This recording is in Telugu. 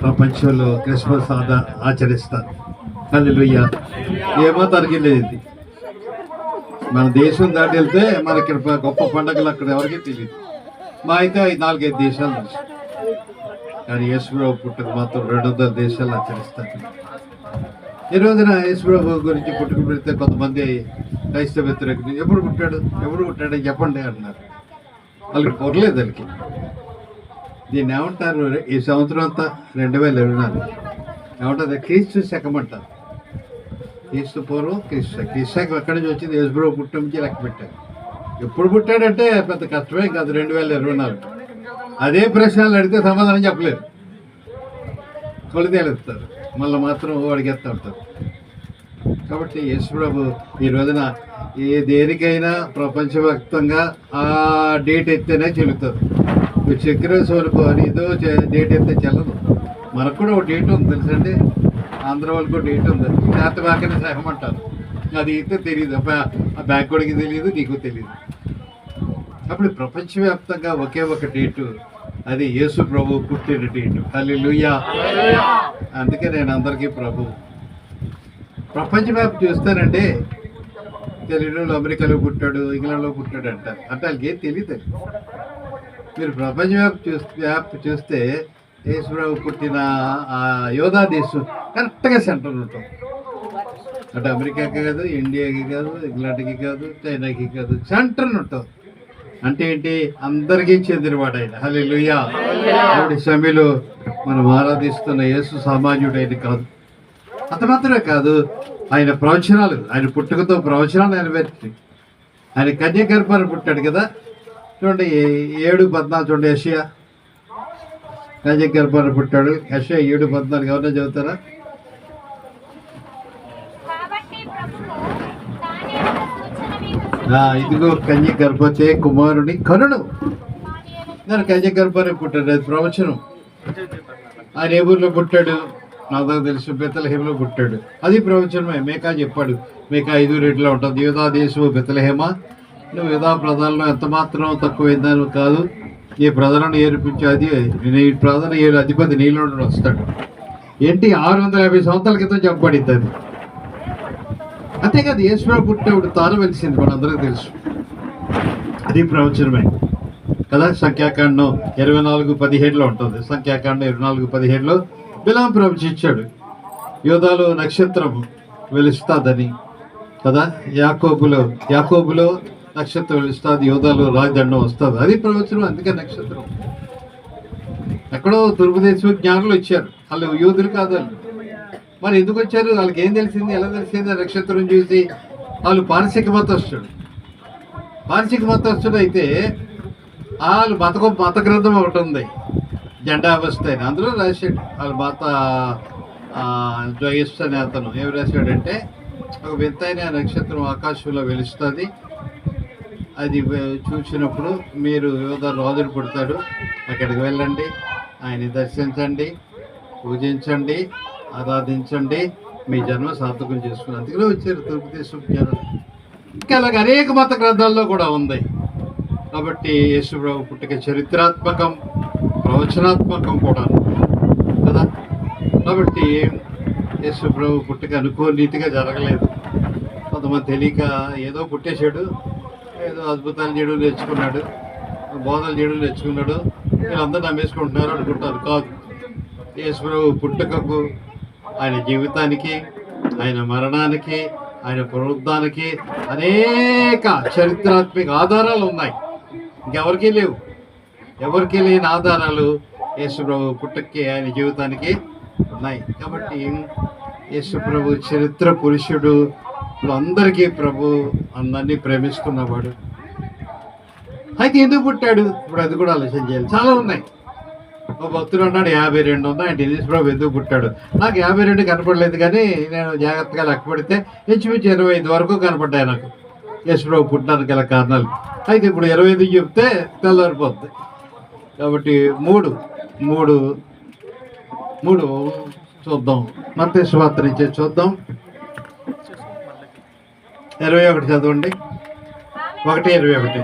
ప్రపంచంలో క్రిస్మస్ ఆచరిస్తారు. హల్లెలూయా. ఏమో తనకి లేదు. మన దేశం దాటి వెళ్తే మనకి గొప్ప పండుగలు అక్కడ ఎవరికీ తెలియదు. మా అయితే 4-5 దేశాలు తెలుసు. కానీ యేసుప్రభు పుట్టుక మాత్రం 200 దేశాలు ఆచరిస్తారు. ఈ రోజున యేసుప్రభు గురించి పుట్టుక పెడితే కొంతమంది క్రైస్తవ వ్యతిరేకులు ఎప్పుడు పుట్టాడు చెప్పండి అన్నారు. వాళ్ళకి పొరలేదు. వాళ్ళకి దీన్ని ఏమంటారు? ఈ సంవత్సరం అంతా 2024 ఏమంటుంది? క్రీస్తు శకం అంటారు. క్రీస్తు పూర్వం క్రీస్తు శకం ఎక్కడి నుంచి వచ్చింది? యేసుప్రభు పుట్టం నుంచి లెక్క పెట్టారు. ఎప్పుడు పుట్టాడంటే పెద్ద కష్టమే కాదు. 2024. అదే ప్రశ్నలు అడిగితే సమాధానం చెప్పలేరు. కొలిదేలు ఎత్తారు, మళ్ళీ మాత్రం అడిగేస్తూ ఉంటారు. కాబట్టి యేసుప్రభు ఈ రోజున దేనికైనా ప్రపంచవ్యాప్తంగా ఆ డేట్ ఎత్తేనే చెల్లుతుంది. మీరు చక్కెర సోలుకో అని ఏదో డేట్ ఎత్తే చెల్లదు. మనకు కూడా ఒక డేట్ ఉంది తెలుసండి. ఆంధ్ర వాళ్ళకు డేట్ ఉంది. శాతవాకని సహమంటారు. అది అయితే తెలియదు. ఆ బ్యాక్వర్డ్కి తెలియదు, నీకు తెలియదు. అప్పుడు ప్రపంచవ్యాప్తంగా ఒకే ఒక డేటు, అది యేసు ప్రభు పుట్టిన డేటు. హల్లెలూయా. అందుకే నేను అందరికీ ప్రభు. ప్రపంచవ్యాప్తి చూస్తానంటే తెలుగులో అమెరికాలో పుట్టాడు, ఇంగ్లాండ్లో పుట్టాడు అంటారు. అంటే వాళ్ళకి ఏం తెలియదు. మీరు ప్రపంచవ్యాప్తి చూస్తే యేసుప్రభు పుట్టిన ఆ యోధా దేశం కరెక్ట్గా సెంటర్ ఉంటాం. అంటే అమెరికాకి కాదు, ఇండియాకి కాదు, ఇంగ్లాండ్కి కాదు, చైనాకి కాదు, సెంటర్ ఉంటాం. అంటే ఏంటి? అందరికీ చెందినవాడు ఆయన. హల్లెలూయా. ఆవిడ సమయంలో మనం ఆరాధిస్తున్న యేసు సామాన్యుడైన కాదు. అంత మాత్రమే కాదు, ఆయన ప్రవచనాలు, ఆయన పుట్టుకతో ప్రవచనాలు నెరవేర్చి ఆయన కన్యగర్భాన్ని పుట్టాడు కదా. చూడండి 7:14 చూడండి. యెషయా కన్యగర్భాన్ని పుట్టాడు. యెషయా 7:14 ఎవరైనా చదువుతారా? ఇదిగో కన్య గర్భతే కుమారుని కరుణు. నేను కన్య గర్భాన్ని పుట్టాడు. అది ప్రవచనం. ఆయన ఏ ఊర్లో పుట్టాడు? నాకు తెలుసు, బెత్లెహేములో పుట్టాడు. అది ప్రవచనమే. మేకా చెప్పాడు. మేకా 5:2 ఉంటుంది. యూదా దేశము బెత్లెహేమ, నువ్వు యూదా ప్రజలను ఎంత మాత్రం తక్కువైందని కాదు, ఈ ప్రజలను ఏర్పించేది నీ ప్రజల అధిపతి నీలో వస్తాడు. ఏంటి? 650 సంవత్సరాల క్రితం చెప్పబడింది అది. అంతేకాదు, యేసుప్రభు పుట్టేప్పుడు తాను వెలిసింది మన అందరికీ తెలుసు. అది ప్రవచనమే కదా. సంఖ్యాకాండం 24:17 ఉంటుంది. సంఖ్యాకాండం 24:17 బిలాము ప్రవచించాడు, యోధాలో నక్షత్రం వెలుస్తాదని కదా. యాకోబులో నక్షత్రం వెలుస్తుంది, యోధాలో రాజదండం వస్తుంది. అది ప్రవచనం. అందుకే నక్షత్రం. ఎక్కడో తూర్పు దేశం జ్ఞానులు వచ్చారు. వాళ్ళు యోధులు కాదు. వాళ్ళు మరి ఎందుకు వచ్చారు? వాళ్ళకి ఏం తెలిసింది? ఎలా తెలిసింది? నక్షత్రం చూసి. వాళ్ళు పారసిక మతస్థుడు అయితే వాళ్ళు మత గ్రంథం ఒకటి ఉంది, జెండావస్థ అని. అందులో రాశాడు వాళ్ళ మత జోయిస్ అనే అతను ఏం రాశాడంటే, ఒక వింతైన నక్షత్రం ఆకాశంలో వెలుస్తుంది, అది చూసినప్పుడు మీరు యోధ రోజులు పుడతాడు, అక్కడికి వెళ్ళండి, ఆయన్ని దర్శించండి, పూజించండి, ఆరాధించండి, మీ జన్మ సార్థకం చేసుకుని. అందుకనే వచ్చారు తూర్పు దేశం జనం. ఇంకా అలాగే అనేక మత గ్రంథాల్లో కూడా ఉంది. కాబట్టి యేసుప్రభు పుట్టుక చరిత్రాత్మకం, ప్రవచనాత్మకం కూడా కదా. కాబట్టి యేసుప్రభు పుట్టుక అనుకోనీతిగా జరగలేదు. కొంతమంది తెలియక ఏదో పుట్టేశాడు, ఏదో అద్భుతాలు చేయడం నేర్చుకున్నాడు, బోధనలు చేయడం నేర్చుకున్నాడు, వీళ్ళందరూ నమ్మేసుకుంటున్నారు అనుకుంటారు. కాదు. యేసుప్రభు పుట్టుకకు, ఆయన జీవితానికి, ఆయన మరణానికి, ఆయన పునరుద్ధానికి అనేక చరిత్రాత్మక ఆధారాలు ఉన్నాయి. ఇంకెవరికీ లేవు. ఎవరికీ లేని ఆధారాలు యేసుప్రభు పుట్టుకకి, ఆయన జీవితానికి ఉన్నాయి. కాబట్టి యేసుప్రభు చరిత్ర పురుషుడు, అందరికీ ప్రభు, అందరినీ ప్రేమిస్తున్నవాడు. అయితే ఎందుకు పుట్టాడు? ఇప్పుడు అది కూడా ఆలోచన చేయాలి. చాలా ఉన్నాయి. ఒక భక్తుడు అన్నాడు 52 ఉన్నాయి అంటే యేసుప్రభు ఎందుకు పుట్టాడు? నాకు 52 కనపడలేదు, కానీ నేను జాగ్రత్తగా లెక్క పెడితే ఇంచుమించు 25 వరకు కనపడ్డాయి నాకు యేసుప్రభు పుట్టడానికి గల కారణాలు. అయితే ఇప్పుడు 25 చెప్తే తెల్లారిపోద్ది. కాబట్టి మూడు చూద్దాం. మత్తయి సువార్త నుంచి చూద్దాం. 21 చదవండి. 1:21.